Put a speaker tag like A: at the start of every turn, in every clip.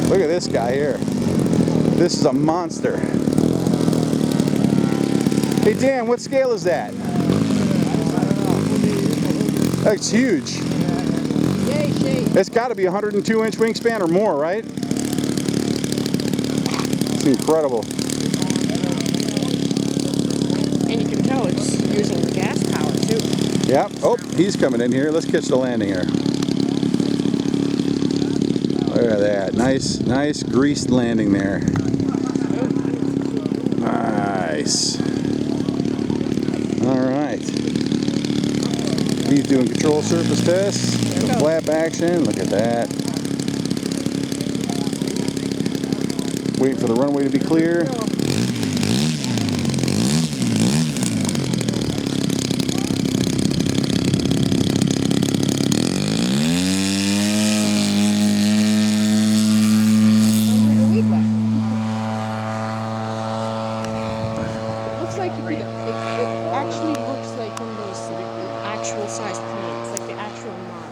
A: Look at this guy here. This is a monster. Hey Dan, what scale is that? That's huge. It's got to be a 102-inch wingspan or more, right? It's incredible.
B: And you can tell it's using gas power too.
A: Yep. Oh, he's coming in here. Let's catch the landing here. Look at that. Nice greased landing there. Nice. All right. He's doing control surface tests. The flap action. Look at that. Waiting for the runway to be clear.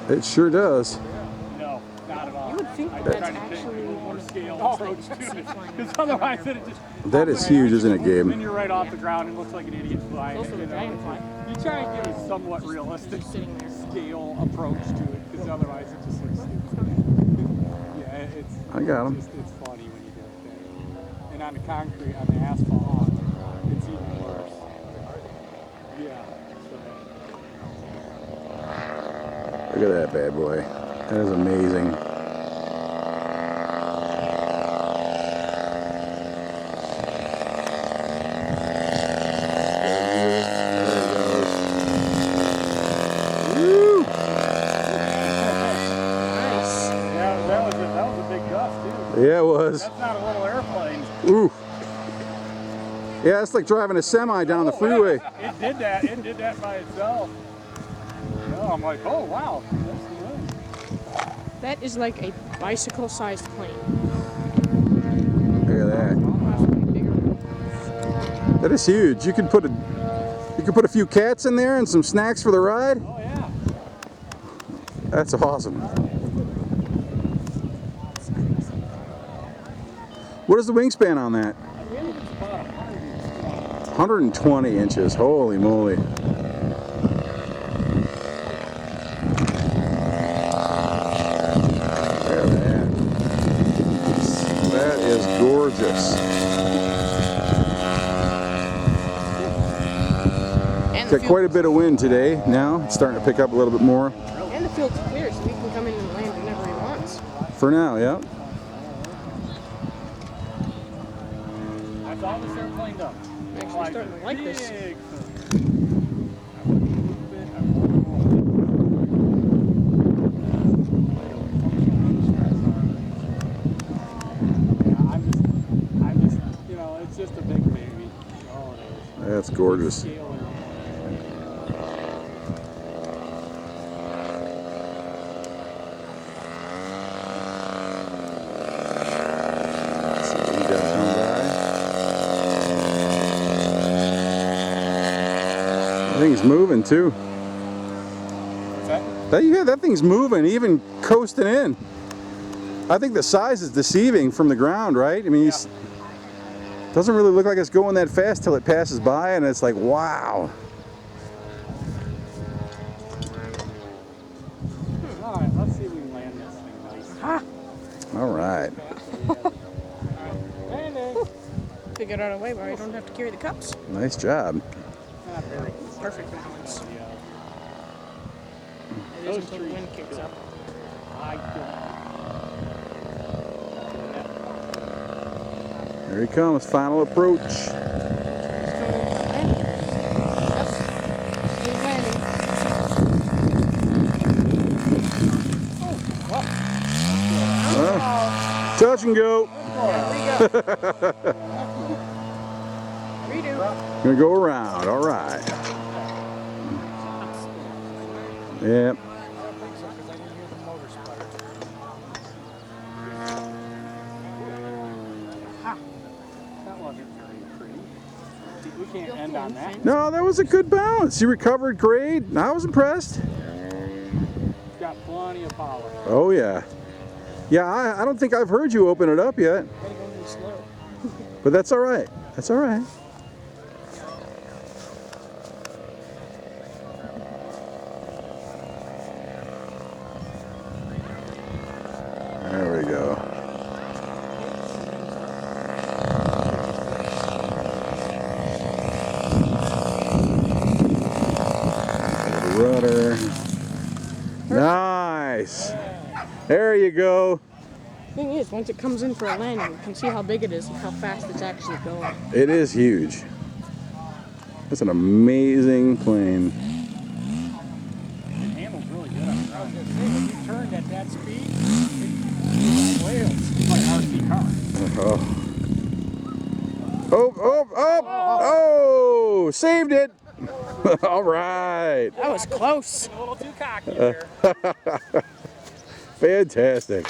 A: It sure does.
C: No, not at all.
B: You would think that's actually one of the
C: because otherwise it just...
A: That is huge, isn't it, Gabe?
C: Then you're right off the ground and looks like an idiot flying.
B: Also the dragonfly.
C: You try and give a somewhat realistic scale approach to it, because otherwise it just looks stupid. Yeah,
A: I got him.
C: It's funny when you do it there. And on the concrete, on the asphalt, it's even worse. Yeah.
A: Look at that bad boy. That is amazing. Woo!
B: Nice.
C: Yeah, that was a big gust too.
A: Yeah, it was.
C: That's not a little airplane.
A: Ooh. Yeah, it's like driving a semi down the freeway.
C: It did that. It did that by itself. Oh, I'm like, oh wow, that's the wind.
B: That is like a bicycle-sized plane.
A: Look at that. That is huge. You could put a few cats in there and some snacks for the ride.
C: Oh yeah.
A: That's awesome. What is the wingspan on that? 120 inches. Holy moly. That is gorgeous. Got quite a bit of wind today now. It's starting to pick up a little bit more.
B: And the field's clear, so he can come in and land whenever he wants.
A: For now, yeah.
C: I saw this airplane up.
B: I'm actually starting to like this. It's just a big baby. Oh, it is.
A: That's gorgeous. That thing's moving too.
C: What's that?
A: Yeah, that thing's moving, even coasting in. I think the size is deceiving from the ground, right? I mean, it doesn't really look like it's going that fast till it passes by, and it's like, wow.
C: All right, let's see if we can land this thing nice.
A: All right.
B: Figured out a way where I don't have to carry the cups.
A: Nice job.
B: Perfect balance. It is until the wind kicks up.
A: There he comes, final approach. Touch and go.
B: Redo.
A: Gonna go around, all right. Yep.
C: That wasn't very pretty. We can't end on that.
A: No, that was a good bounce. You recovered great. I was impressed.
C: It's got plenty of power.
A: Oh yeah. Yeah, I don't think I've heard you open it up yet.
B: Gotta go really slow.
A: But that's all right. That's all right. There we go. Rudder. Nice. There you go.
B: Thing is, once it comes in for a landing, you can see how big it is and how fast it's actually going.
A: It is huge. That's an amazing plane.
C: It handles really good on the ground. When you turned at that speed, it wails like an RC car.
A: Oh, saved it. All right.
B: That was close.
C: A little too cocky there.
A: Fantastic.